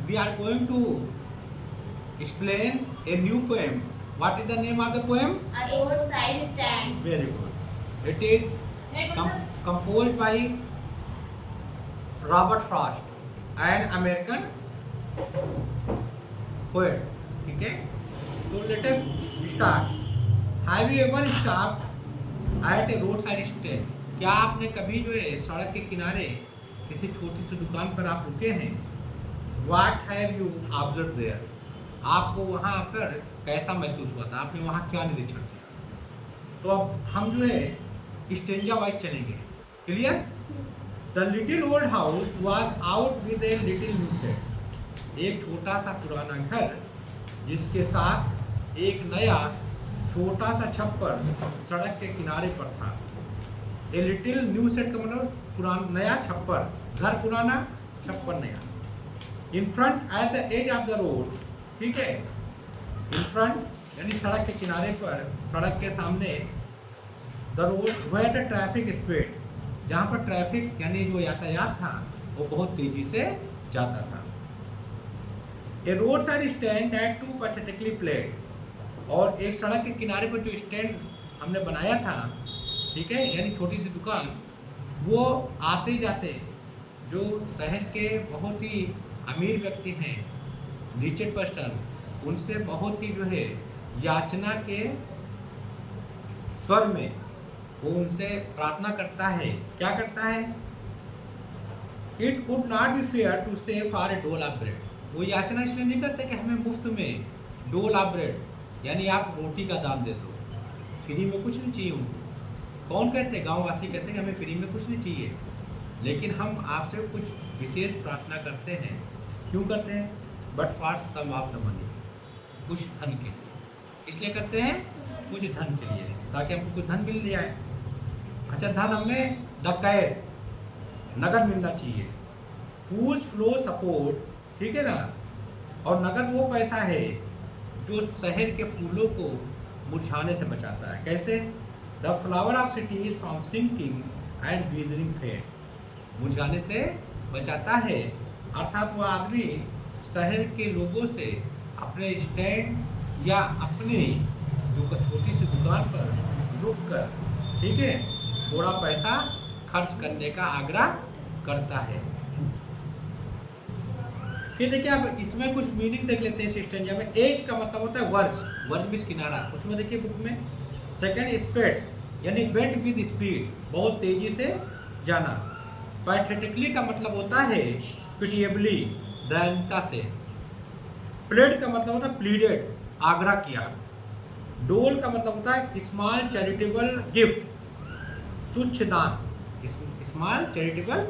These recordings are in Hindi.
we are going to explain a new poem. What is the name of the poem? A roadside stand. Very good. It is composed by Robert Frost, an American poet. Okay. So let us start. Have you ever stopped at a roadside stand? क्या आपने कभी जो है सड़क के किनारे किसी छोटी सी दुकान पर आप रुके हैं? What have you observed there? आपको वहाँ पर कैसा महसूस हुआ था? आपने वहाँ क्या निरीक्षण किया? तो अब हम जो है स्टेंजा वाइज चलेंगे. Clear? The little old house was out with a little new set. एक छोटा सा पुराना घर जिसके साथ एक नया छोटा सा छप्पर सड़क के किनारे पर था. ए लिटिल न्यू सेट का मतलब पुराना नया छप्पर, घर पुराना छप्पर नया. In front at the edge of the road, ठीक है, इन फ्रंट यानी सड़क के किनारे पर, सड़क के सामने, the road where the traffic speed, जहाँ पर ट्रैफिक यानी जो यातायात था वो बहुत तेजी से जाता था. A road side stand at too pathetically played, और एक सड़क के किनारे पर जो स्टैंड हमने बनाया था, ठीक है, यानी छोटी सी दुकान, वो आते जाते जो शहर के बहुत ही अमीर व्यक्ति हैं, रिचेड पर्सन, उनसे बहुत ही जो है याचना के स्वर में वो उनसे प्रार्थना करता है. क्या करता है? It could not be fair to say for a dole of bread. वो याचना इसलिए नहीं करते कि हमें मुफ्त में डोल ऑफ ब्रेड यानी आप रोटी का दाम दे दो. फ्री में कुछ नहीं चाहिए उनको. कौन कहते हैं? गाँववासी कहते हैं कि हमें फ्री में कुछ नहीं चाहिए, लेकिन हम आपसे कुछ विशेष प्रार्थना करते हैं. क्यों करते हैं? But for some of the money, कुछ धन के लिए. इसलिए करते हैं कुछ धन के लिए, ताकि हमको कुछ धन मिल जाए. अच्छा, धन हमें द कैश, नगद मिलना चाहिए. हुज फ्लो सपोर्ट, ठीक है ना. और नगद वो पैसा है जो शहर के फूलों को मुरझाने से बचाता है. कैसे? The flower of cities from sinking and withering fade, मुरझाने से बचाता है. अर्थात वह आदमी शहर के लोगों से अपने स्टैंड या अपने जो छोटी सी दुकान पर रुक कर, ठीक है, थोड़ा पैसा खर्च करने का आग्रह करता है. फिर देखिए आप इसमें कुछ मीनिंग देख लेते हैं इस स्टेंजा में. एज का मतलब होता है वर्ष, वर्ष मीन्स किनारा. उसमें देखिए बुक में. सेकंड स्पीड यानी वेंट विद स्पीड, बहुत तेजी से जाना. पैथेटिकली का मतलब होता है पिटिएबली, दयनीयता से. प्लेड का मतलब होता है प्लीडेड, आग्रह किया. डोल का मतलब होता है स्मॉल चैरिटेबल गिफ्ट, तुच्छ दान, स्मॉल चैरिटेबल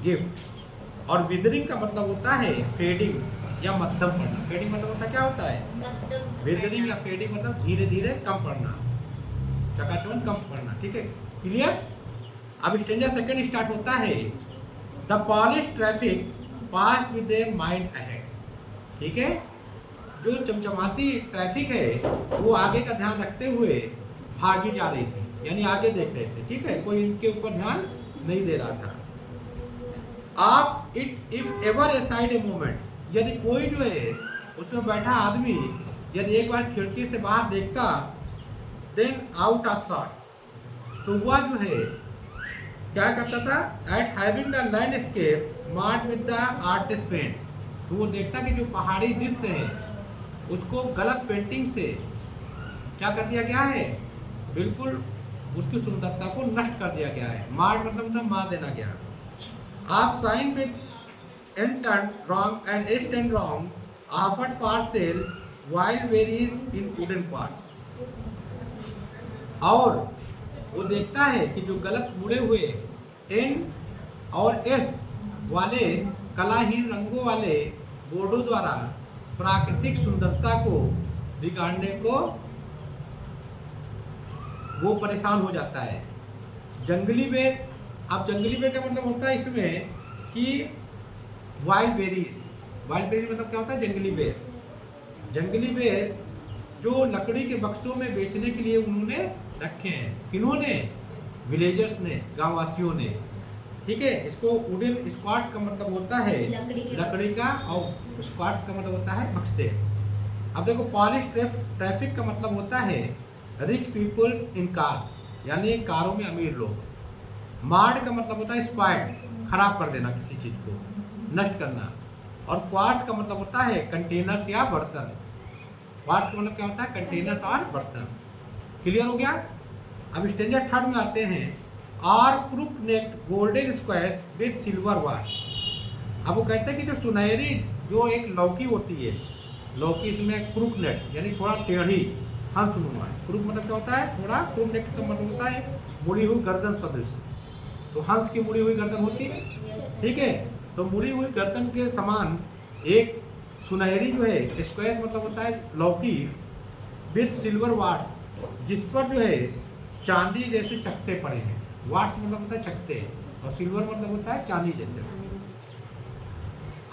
गिफ्ट. और विदरिंग का मतलब होता है फेडिंग या मध्यम पड़ना. फेडिंग मतलब होता है, क्या होता है? विदरिंग या फेडिंग मतलब धीरे धीरे कम पड़ना, चकाचौंध कम पड़ना. ठीक है, क्लियर. अब स्टेंजा सेकंड स्टार्ट होता है. The polish traffic past with a mind ahead, ठीक है, जो चमचमाती ट्रैफिक है वो आगे का ध्यान रखते हुए भागी जा रही थी, यानी आगे देख रहे थे. ठीक है, कोई इनके ऊपर ध्यान नहीं दे रहा था. Of it if ever A side a moment, यदि कोई जो है उसमें बैठा आदमी यदि एक बार खिड़की से बाहर देखता, देन आउट ऑफ शॉट्स, तो वह जो है क्या करता था? At having the landscape marked with the artist paint, तो वो देखता कि जो पहाड़ी दृश्य है उसको गलत पेंटिंग से क्या कर दिया गया है? बिल्कुल उसकी सुंदरता को नष्ट कर दिया गया है. मार्क मतलब मार देना गया. आप sign with N turn wrong and S and wrong offered for sale wild berries in wooden parts, और वो देखता है कि जो गलत मुड़े हुए एन और एस वाले कलाहीन रंगों वाले बोर्डों द्वारा प्राकृतिक सुंदरता को बिगाड़ने को वो परेशान हो जाता है. जंगली बेर, अब जंगली बेर का मतलब होता है इसमें कि वाइल्ड बेरीज. वाइल्ड बेरी मतलब क्या होता है? जंगली बेर. जंगली बेर जो लकड़ी के बक्सों में बेचने के लिए उन्होंने रखे हैं. किन्होंने? विलेजर्स ने, गांववासियों ने. ठीक है। इसको वुडन स्क्वाड्स का मतलब होता है लकड़ी का, और स्क्वाड्स का मतलब होता है बक्से। अब देखो पॉलिश ट्रैफिक का मतलब होता है रिच पीपल्स इन कार्स, यानी कारों में अमीर लोग। मार्ड का मतलब होता है स्पॉइल्ड, खराब कर देना किसी चीज को, नष्ट करना। और क्वार्ट्स का मतलब होता है कंटेनर्स या बर्तन। क्वार्ट्स का मतलब क्या होता है? कंटेनर्स और बर्तन। क्लियर हो गया। अब स्टेंजर थर्ड में आते हैं। Or crook neck golden squares with silver wash. अब वो कहते हैं कि जो सुनहरी जो एक लौकी होती है, लौकी इसमें क्रूक नेक यानी थोड़ा टेढ़ी हंसनुमा। क्रूक मतलब क्या होता है? थोड़ा। क्रूक नेक का मतलब होता है मुड़ी हुई गर्दन सदृश। तो हंस की मुड़ी हुई गर्दन होती है, ठीक है। तो मुड़ी हुई गर्दन के समान एक सुनहरी जो है स्क्वायर्स मतलब होता है लौकी विथ सिल्वर वाट्स, जिस पर जो है चांदी जैसे चकते पड़े हैं। वाट्स मतलब होता है चकते, और सिल्वर मतलब होता है चांदी जैसे।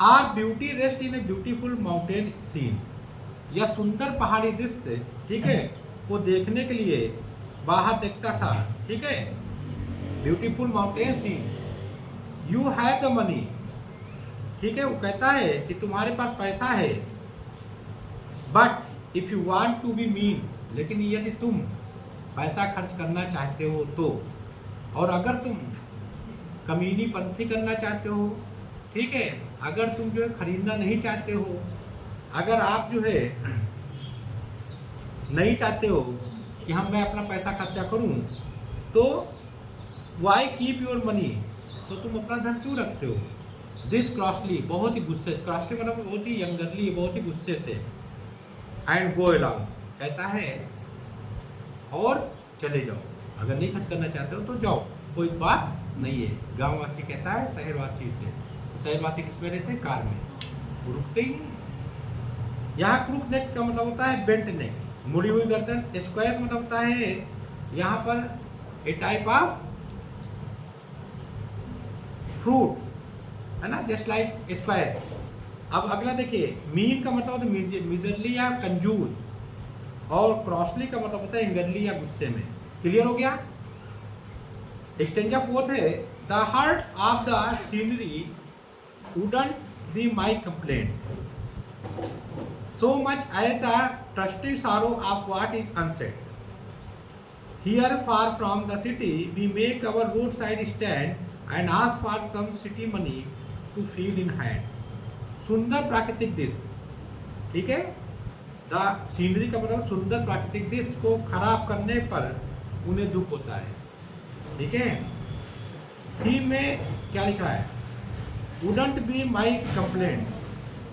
Or beauty rest in a beautiful mountain scene. यह सुंदर पहाड़ी दृश्य, ठीक है, को देखने के लिए बाहर देखता था, ठीक है। Beautiful mountain scene. You have the money, ठीक है। वो कहता है कि तुम्हारे पास पैसा है। But if you want to be mean, लेकिन यदि तुम पैसा खर्च करना चाहते हो तो, और अगर तुम कमीनी पंथी करना चाहते हो, ठीक है, अगर तुम जो है खरीदना नहीं चाहते हो, अगर आप जो है नहीं चाहते हो कि मैं अपना पैसा खर्चा करूं, तो वाई कीप योर मनी, तो तुम अपना धन क्यों रखते हो। दिस क्रॉसली, बहुत ही गुस्से से, क्रॉसली मतलब बहुत ही यंगरली, बहुत ही गुस्से से। एंड गो अलाउंग, कहता है और चले जाओ, अगर नहीं खर्च करना चाहते हो तो जाओ, कोई बात नहीं है। गांववासी कहता है शहरवासी से, शहरवासी किसमें रहते हैं? कार में, वो रुकते ही नहीं। यहाँ क्रूक नेक का मतलब होता है बेंट नेक, मुड़ी हुई गर्दन। स्क्वायर्स मतलब होता है यहाँ पर ए टाइप ऑफ फ्रूट, है ना, जस्ट लाइक स्क्वायर्स। अब अगला देखिए, मीन का मतलब होता है मिजरली या कंजूस, और क्रॉसली का मतलब होता है इंगरली या गुस्से में। क्लियर हो गया। स्टेंजा फोर्थ है। The heart of the scenery wouldn't be my complaint so much as the trusty sorrow of what is unsaid. Here far from the city we make our roadside stand and ask for some city money to feel in hand. सुंदर प्राकृतिक दृश्य, ठीक है। द सीनरी का मतलब सुंदर प्राकृतिक दृश्य को खराब करने पर उन्हें दुख होता है, ठीक है। ही में क्या लिखा है? वुडंट बी माई कंप्लेंट,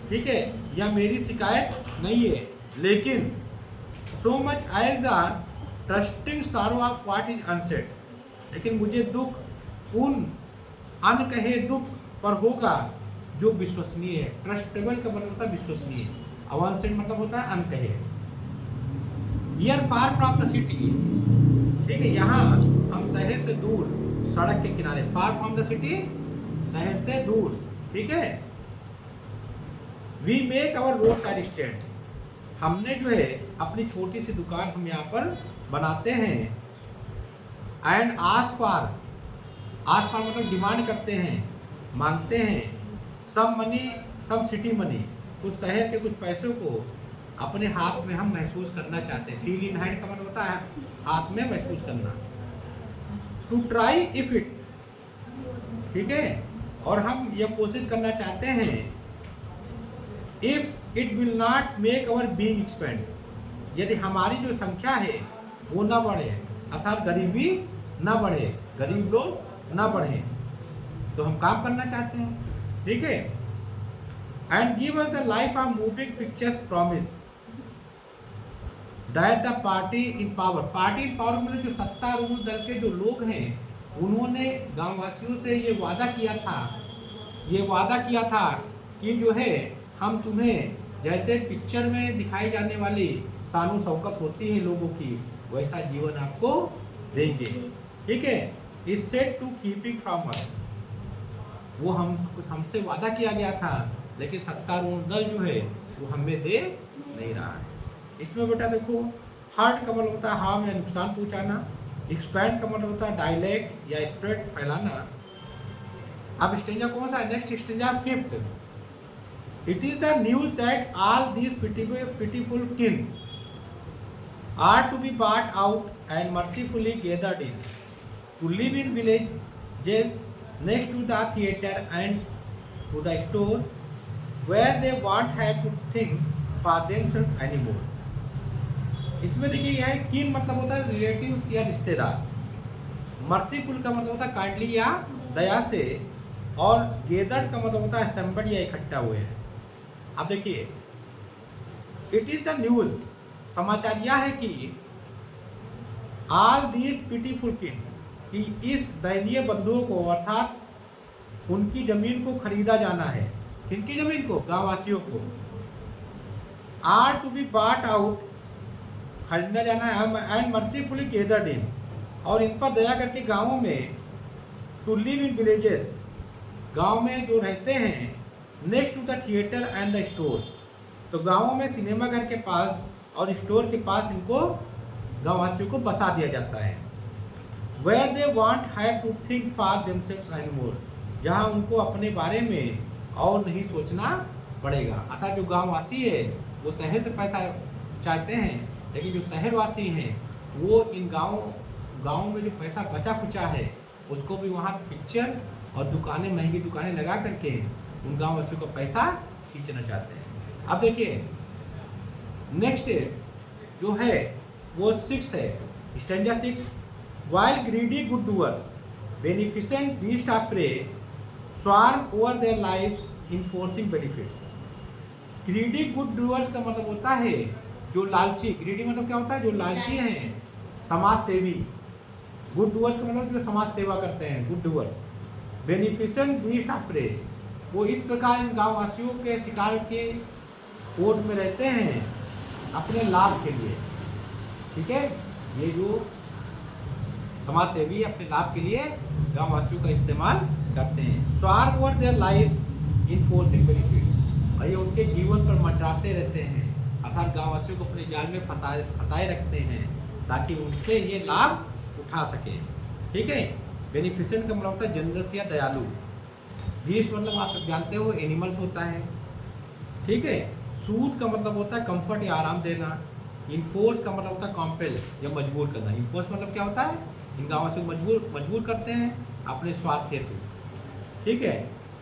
ठीक है, या मेरी शिकायत नहीं है, लेकिन so much as the trusting sorrow of what is unsaid, लेकिन मुझे दुख उन अनकहे दुख पर होगा जो विश्वसनीय है। ट्रस्टेबल का मतलब होता है विश्वसनीय, और अनसेड मतलब होता है अनकहे। Here far from the city, ठीक है, यहाँ हम शहर से दूर, सड़क के किनारे। फार फ्रॉम द सिटी, शहर से दूर, ठीक है। We make our road side stand, हमने जो है अपनी छोटी सी दुकान हम यहाँ पर बनाते हैं। And ask for, ask for मतलब डिमांड करते हैं, मांगते हैं। Some money, some city money, कुछ शहर के कुछ पैसों को अपने हाथ में हम महसूस करना चाहते हैं। फील इन हैंड का मतलब होता है हाथ में महसूस करना। टू ट्राई इफ इट, ठीक है, और हम यह कोशिश करना चाहते हैं if it will not make our being expand, यदि हमारी जो संख्या है वो ना बढ़े, अर्थात गरीबी ना बढ़े, गरीब लोग ना बढ़े, तो हम काम करना चाहते हैं, ठीक है। And give us the life of moving pictures promise that the party in power, party in power मतलब जो सत्तारूढ़ दल के जो लोग हैं, उन्होंने गांववासियों से ये वादा किया था कि जो है हम तुम्हें जैसे पिक्चर में दिखाई जाने वाली शान शौकत होती है लोगों की, वैसा जीवन आपको देंगे, ठीक है। Is set to keeping from us, वो हमसे वादा किया गया था, लेकिन सत्तारूढ़ दल जो है वो हमें दे नहीं रहा है। इसमें बेटा देखो, हार्ट का मतलब होता है हार्म या नुकसान पहुंचाना। एक्सपैंड का मतलब होता है डायलेक्ट या स्प्रेड, फैलाना। अब स्टेंजा कौन सा है? Next stanza fifth. It is the news that all these pitiful किन are to be bought out and mercifully gathered in to live in villages next to the theater and to the store where they won't have to think for themselves anymore। इसमें देखिए यह है kin मतलब होता है रिलेटिव्स या रिश्तेदार, मर्सीफुल का मतलब होता है काइंडली या दया से, और गेदर्ड का मतलब होता है असेंबल्ड या इकट्ठा हुए हैं। अब देखिए इट इज द न्यूज, समाचार यह है कि ऑल दीज पिटीफुल किन, कि इस दयनीय बंधुओं को अर्थात उनकी जमीन को खरीदा जाना है। किनकी जमीन को? गांववासियों को। आर टू बी बाट आउट, खरीदा जाना है, एंड मर्सीफुली गेदर्ड इन, और इन पर दया करके गांवों में, टू लिव इन विलेजेस, गांव में जो रहते हैं, next to the theatre and the stores, तो गांवों में सिनेमा घर के पास और स्टोर के पास इनको गांववासियों को बसा दिया जाता है। Where they want have to think for themselves anymore, जहां उनको अपने बारे में और नहीं सोचना पड़ेगा। अर्थात जो गांववासी है वो शहर से पैसा चाहते हैं, लेकिन जो शहरवासी हैं वो इन गाँव में जो पैसा बचा खुचा है उसको भी वहाँ पिक्चर और दुकानें, महंगी दुकानें लगा करके उन गांववासियों का पैसा खींचना चाहते हैं। अब देखिए नेक्स्ट जो है वो 6 है, stanza 6। While greedy good doers beneficent beast of prey swarm over their life enforcing benefits. Greedy good doers का मतलब होता है जो लालची, ग्रीडी मतलब क्या होता है? जो लालची हैं, समाज सेवी। गुड डूअर्स का मतलब जो समाज सेवा करते हैं, good doers. Beneficent beast of prey, वो इस प्रकार इन गाँववासियों के शिकार के कोर्ट में रहते हैं अपने लाभ के लिए। ठीक है, ये जो समाज सेवी अपने लाभ के लिए गांववासियों का इस्तेमाल करते हैं। Swarm over their life in forcing benefits, और ये उनके जीवन पर मंडराते रहते हैं, अर्थात गांववासियों को अपने जाल में फंसाए रखते हैं ताकि उनसे ये लाभ उठा सके। ठीक है, बेनिफिसेंट का मतलब होता है जनरस या दयालु। बीस्ट मतलब आप जानते हो एनिमल्स होता है। ठीक है, सूद का मतलब होता है कंफर्ट या आराम देना। इन्फोर्स का मतलब होता है कॉम्पेल या मजबूर करना। इन्फोर्स मतलब क्या होता है? इन गाँववासियों को मजबूर करते हैं अपने स्वार्थ हेतु। ठीक है,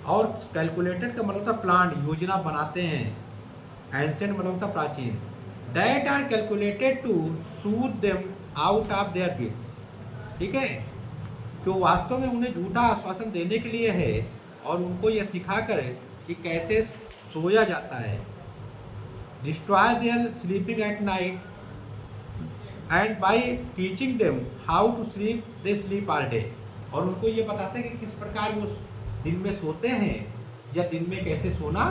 और कैलकुलेटेड का मतलब होता है प्लान, योजना बनाते हैं। एंसेंट मतलब होता है प्राचीन। That are calculated to soothe them out of their gits. ठीक है, जो वास्तव में उन्हें झूठा आश्वासन देने के लिए है और उनको यह सिखाकर कि कैसे सोया जाता है। destroy their sleeping at night and by teaching them how to sleep they sleep all day। और उनको ये बताते हैं कि किस प्रकार वो दिन में सोते हैं या दिन में कैसे सोना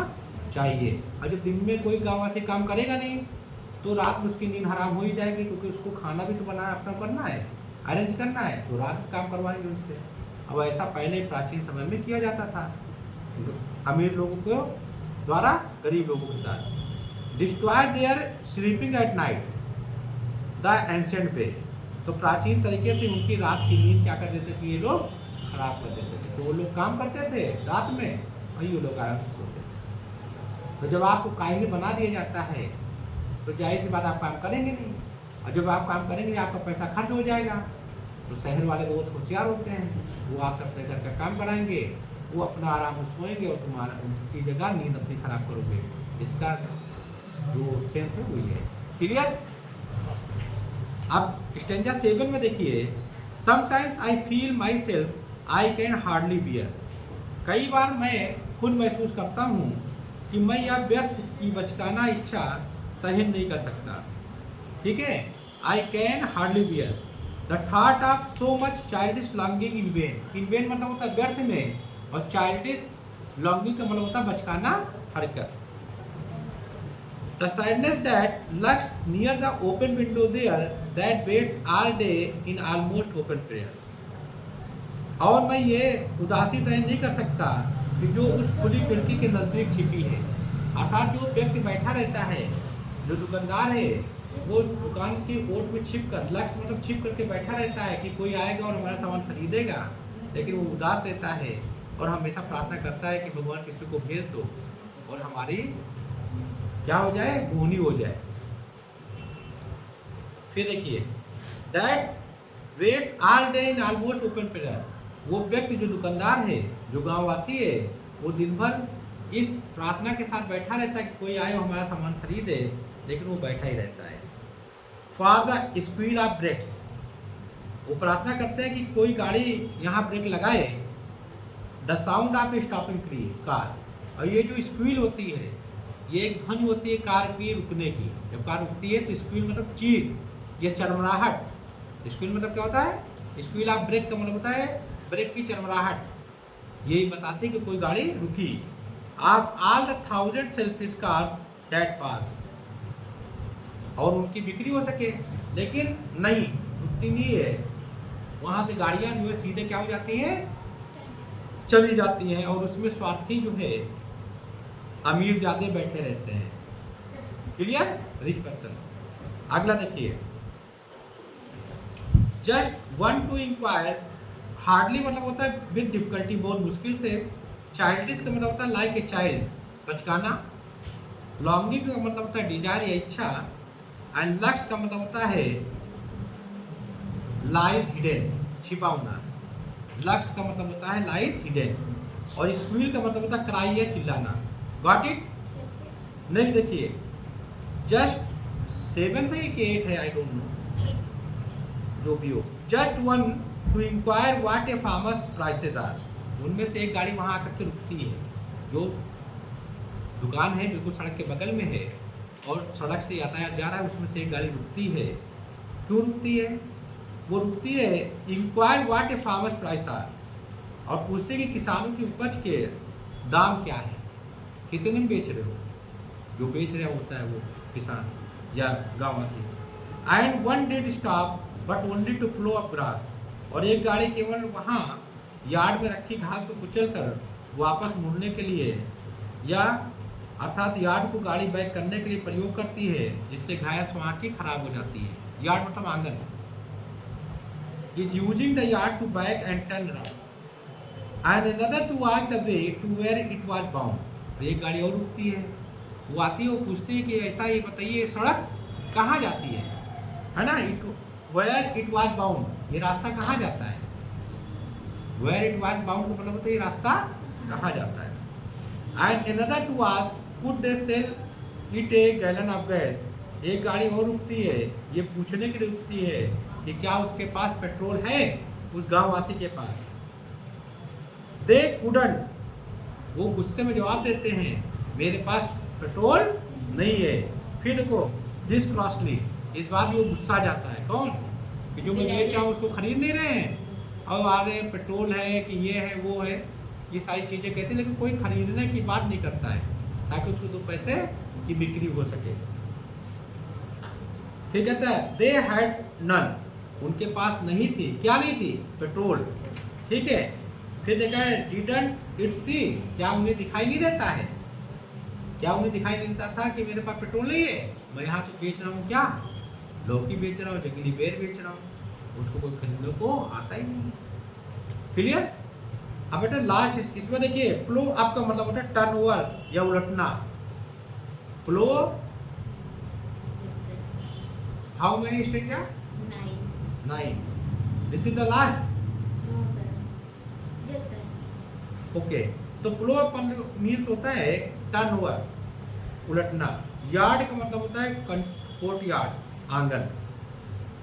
चाहिए। और जब दिन में कोई गाँववासी काम करेगा नहीं तो रात में उसकी नींद हराम हो ही जाएगी, क्योंकि उसको खाना भी तो बनाना अपना करना है, अरेंज करना है, तो रात काम करवाएंगे उससे। अब ऐसा पहले प्राचीन समय में किया जाता था अमीर लोगों को द्वारा गरीब लोगों के साथ। Destroy there sleeping at night the ancient पे, तो प्राचीन तरीके से उनकी रात की नींद क्या कर देते थे ये लोग? खराब कर देते थे। तो वो लोग काम करते थे रात में और ये लोग आराम से सोते थे। तो जब आपको काहिल बना दिया जाता है तो जाहिर सी बात आप काम करेंगे नहीं, और जब आप काम करेंगे आपका पैसा खर्च हो जाएगा। तो शहर वाले बहुत होशियार होते हैं, वो आपसे अपने घर का काम कराएंगे, वो अपना आराम से सोएंगे और तुम्हारा उनकी जगह नींद अपनी खराब करोगे। इसका जो सेंस है वही है। क्लियर? अब स्टेंजा 7 में देखिए, sometimes I feel myself I can hardly bear, कई बार मैं खुद महसूस करता हूँ कि मैं यह व्यर्थ की बचकाना इच्छा सहन नहीं कर सकता। ठीक है, आई can hardly bear the thought of so much childish longing in when. In when मतलब होता है व्यर्थ में, और चाइल्डिश लॉन्गिंग का मतलब होता है बचकाना हरकत। The sadness that lurks near the open window there that waits all day in almost open prayer। और मैं ये उदासी सहन नहीं कर सकता कि जो उस खुली खिड़की के नज़दीक छिपी है। अर्थात जो व्यक्ति बैठा रहता है, जो दुकानदार है, वो दुकान की ओट में छिप कर, लक्ष्य मतलब छिप करके बैठा रहता है कि कोई आएगा और हमारा सामान खरीदेगा, लेकिन वो उदास रहता है और हमेशा प्रार्थना करता है कि भगवान किसी को भेज दो और हमारी क्या हो जाए, बोहनी हो जाए। फिर देखिए, that waits all day in almost open prayer, वो व्यक्ति जो दुकानदार है, जो गांववासी है, वो दिन भर इस प्रार्थना के साथ बैठा रहता है कि कोई आए और हमारा सामान खरीदे, लेकिन वो बैठा ही रहता है। For the squeal of brakes, वो प्रार्थना करते हैं कि कोई गाड़ी यहाँ ब्रेक लगाए। The sound of A stopping car, और ये जो स्क्वील होती है, ये एक ध्वनि होती है कार की रुकने की। जब कार रुकती है तो स्क्वील मतलब चीख, ये चरमराहट। स्क्वील मतलब क्या होता है? स्क्वील ऑफ ब्रेक का मतलब होता है ब्रेक की चरमराहट। यही बताती है कि कोई गाड़ी रुकी। Of all the 1000 selfish cars that pass, और उनकी बिक्री हो सके, लेकिन नहीं रुकती नहीं है। वहाँ से गाड़ियाँ जो है सीधे क्या हो जाती हैं, चली जाती हैं, और उसमें स्वार्थी जो है अमीर ज़्यादा बैठे रहते हैं। क्लियर? Rich person. अगला देखिए, just one to inquire, hardly मतलब होता है विद डिफिकल्टी, बहुत मुश्किल से। चाइल्डिश का मतलब होता है लाइक ए चाइल्ड, बचकाना। लॉन्गिंग का मतलब होता है डिजायर या इच्छा। एंड लक्स का मतलब होता है लाइज हिडन, छिपा होना। लक्स का मतलब होता है लाइज हिडन, और स्क्वील का मतलब होता है क्राई या चिल्लाना। Got it? नेक्स्ट देखिए, जस्ट 7 है कि 8 है, आई डोंट नो, जो भी हो। Just one to inquire what a farmer's prices are, उनमें से एक गाड़ी वहाँ आकर के रुकती है। जो दुकान है बिल्कुल सड़क के बगल में है और सड़क से यातायात जा रहा है, उसमें से एक गाड़ी रुकती है। क्यों रुकती है? वो रुकती है inquire what a farmer's price are, और पूछते हैं कि किसानों की उपज के दाम क्या है, कितने में बेच रहे हो। जो बेच रहा होता है वो किसान या गाँववासी। And one did stop but only to flow up grass, और एक गाड़ी केवल वहाँ यार्ड में रखी घास को कुचल कर वापस मुड़ने के लिए, या अर्थात यार्ड को गाड़ी बैक करने के लिए प्रयोग करती है, जिससे घास वहाँ की खराब हो जाती है। यार्ड मतलब आंगन। Is using the yard to back and turn around and another to walk the way to where it was bound. एक गाड़ी और रुकती है, वो आती है, वो पूछती है कि ऐसा ये बताइए सड़क कहाँ जाती है ना, it where it was bound, ये रास्ता कहाँ जाता है। वेयर इट वॉज बाउंड को मतलब होता है ये रास्ता कहाँ जाता है। And another to ask could they sell it a gallon of gas, एक गाड़ी और रुकती है, ये पूछने के लिए रुकती है कि क्या उसके पास पेट्रोल है, उस गांववासी के पास। दे कुडंट, वो गुस्से में जवाब देते हैं मेरे पास पेट्रोल नहीं है। फिर देखो दिस क्रॉसली, इस बार भी वो गुस्सा जाता है। कौन? कि जो मैं बेच रहा हूँ उसको खरीद नहीं रहे हैं, और आ रहे पेट्रोल है कि ये है वो है, ये सारी चीज़ें कहते हैं, लेकिन कोई खरीदने की बात नहीं करता है ताकि उसको 2 पैसे की बिक्री हो सके। फिर कहता है दे हैड नन, उनके पास नहीं थी, क्या नहीं थी? पेट्रोल। ठीक है। फिर देखा है डिडंट इट सी, क्या उन्हें दिखाई नहीं देता है? क्या उन्हें दिखाई नहीं देता था कि मेरे पास पेट्रोल नहीं है, मैं यहाँ तो बेच रहा हूँ, क्या लौकी बेच रहा हूँ, जंगली बेर बेच रहा हूँ, उसको कोई खरीदने को आता ही नहीं। क्लियर? अब बेटा लास्ट इसमें देखिए, फ्लो आपका मतलब होता है टर्न ओवर या उलटना। Flow how many stage? 9। This is the last. Okay, तो फ्लो मीन्स होता है टर्न ओवर, उलटना। यार्ड का मतलब होता है कोर्ट यार्ड, आंगन।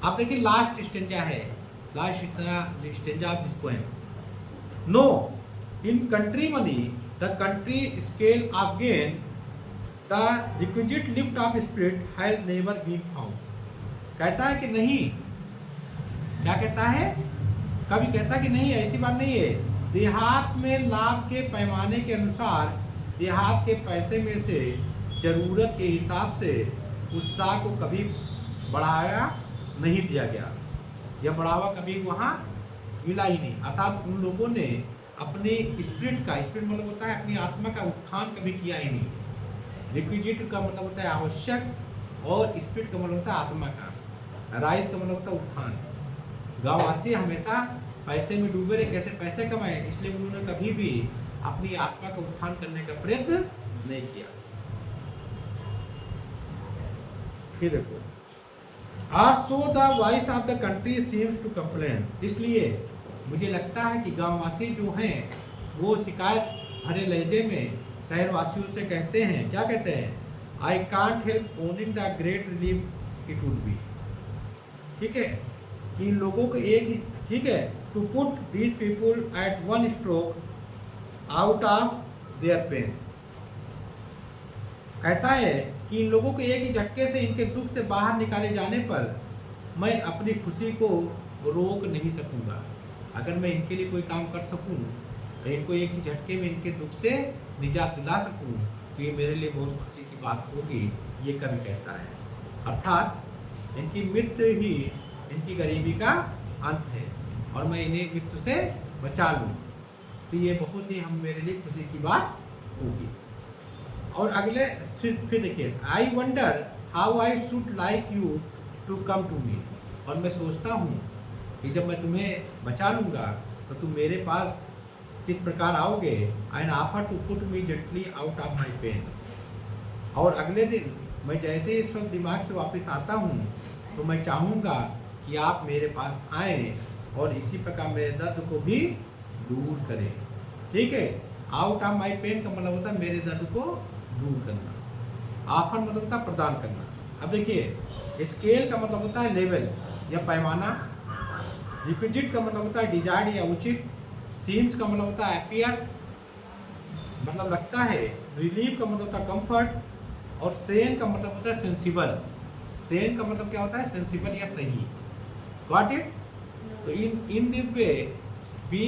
आप देखिए लास्ट स्टेंजा है, last stanza of this poem. No in country money the country scale of gain the requisite lift of spirit has never been found. कहता है कि नहीं, क्या कहता है? कभी कहता है कि नहीं, ऐसी बात नहीं है। देहात में लाभ के पैमाने के अनुसार देहात के पैसे में से जरूरत के हिसाब से उत्साह को कभी बढ़ाया नहीं दिया गया, यह बढ़ावा कभी वहाँ मिला ही नहीं। अर्थात उन लोगों ने अपने स्पिरिट मतलब होता है अपनी आत्मा का उत्थान कभी किया ही नहीं। रिक्विजिट का मतलब होता है आवश्यक, और स्पिरिट का मतलब होता है आत्मा का। राइज का मतलब होता है उत्थान। गाँववासी हमेशा पैसे में डूबे रहे, कैसे पैसे कमाए, इसलिए उन्होंने कभी भी अपनी आत्मा का उत्थान करने का प्रयत्न नहीं किया। फिर देखो, also the voice of the country seems to complain, इसलिए मुझे लगता है कि गांववासी जो हैं वो शिकायत भरे लहजे में शहरवासियों से कहते हैं, क्या कहते हैं, I can't help owning the great relief it would be. ठीक है, कि इन लोगों को एक ही, ठीक है, to put these people at one stroke out of their pain, कहता है कि इन लोगों को एक ही झटके से इनके दुख से बाहर निकाले जाने पर मैं अपनी खुशी को रोक नहीं सकूंगा। अगर मैं इनके लिए कोई काम कर सकूं, इनको एक ही झटके में इनके दुख से निजात दिला सकूं, तो ये मेरे लिए बहुत खुशी की बात होगी, ये कवि कहता है। अर्थात इनकी मृत्यु ही इनकी गरीबी का अंत है और मैं इन्हें मृत्यु से बचा लूँ, तो ये बहुत ही हम मेरे लिए खुशी की बात होगी। और अगले फिर देखिए, I wonder how I should like you to come to me, और मैं सोचता हूँ कि जब मैं तुम्हें बचा लूँगा तो तुम मेरे पास किस प्रकार आओगे, and offer to put me gently out of my pain, और अगले दिन मैं जैसे इस वक्त दिमाग से वापस आता हूँ तो मैं चाहूँगा कि आप मेरे पास आएँ और इसी प्रकार मेरे दर्द को भी दूर करें। ठीक है, आउट ऑफ माई पेन का मतलब होता है मेरे दर्द को दूर करना, ऑफर मतलब होता है प्रदान करना। अब देखिए, स्केल का मतलब होता है लेवल या पैमाना, रिक्विजिट का मतलब होता है डिजायर्ड या उचित, सीम्स का मतलब होता है अपीयर्स मतलब लगता है, रिलीफ का मतलब होता है कंफर्ट, और सेन का मतलब होता है सेंसिबल। सेन का मतलब क्या होता है, सेंसिबल या सही। Got it? तो इन दिस वे बी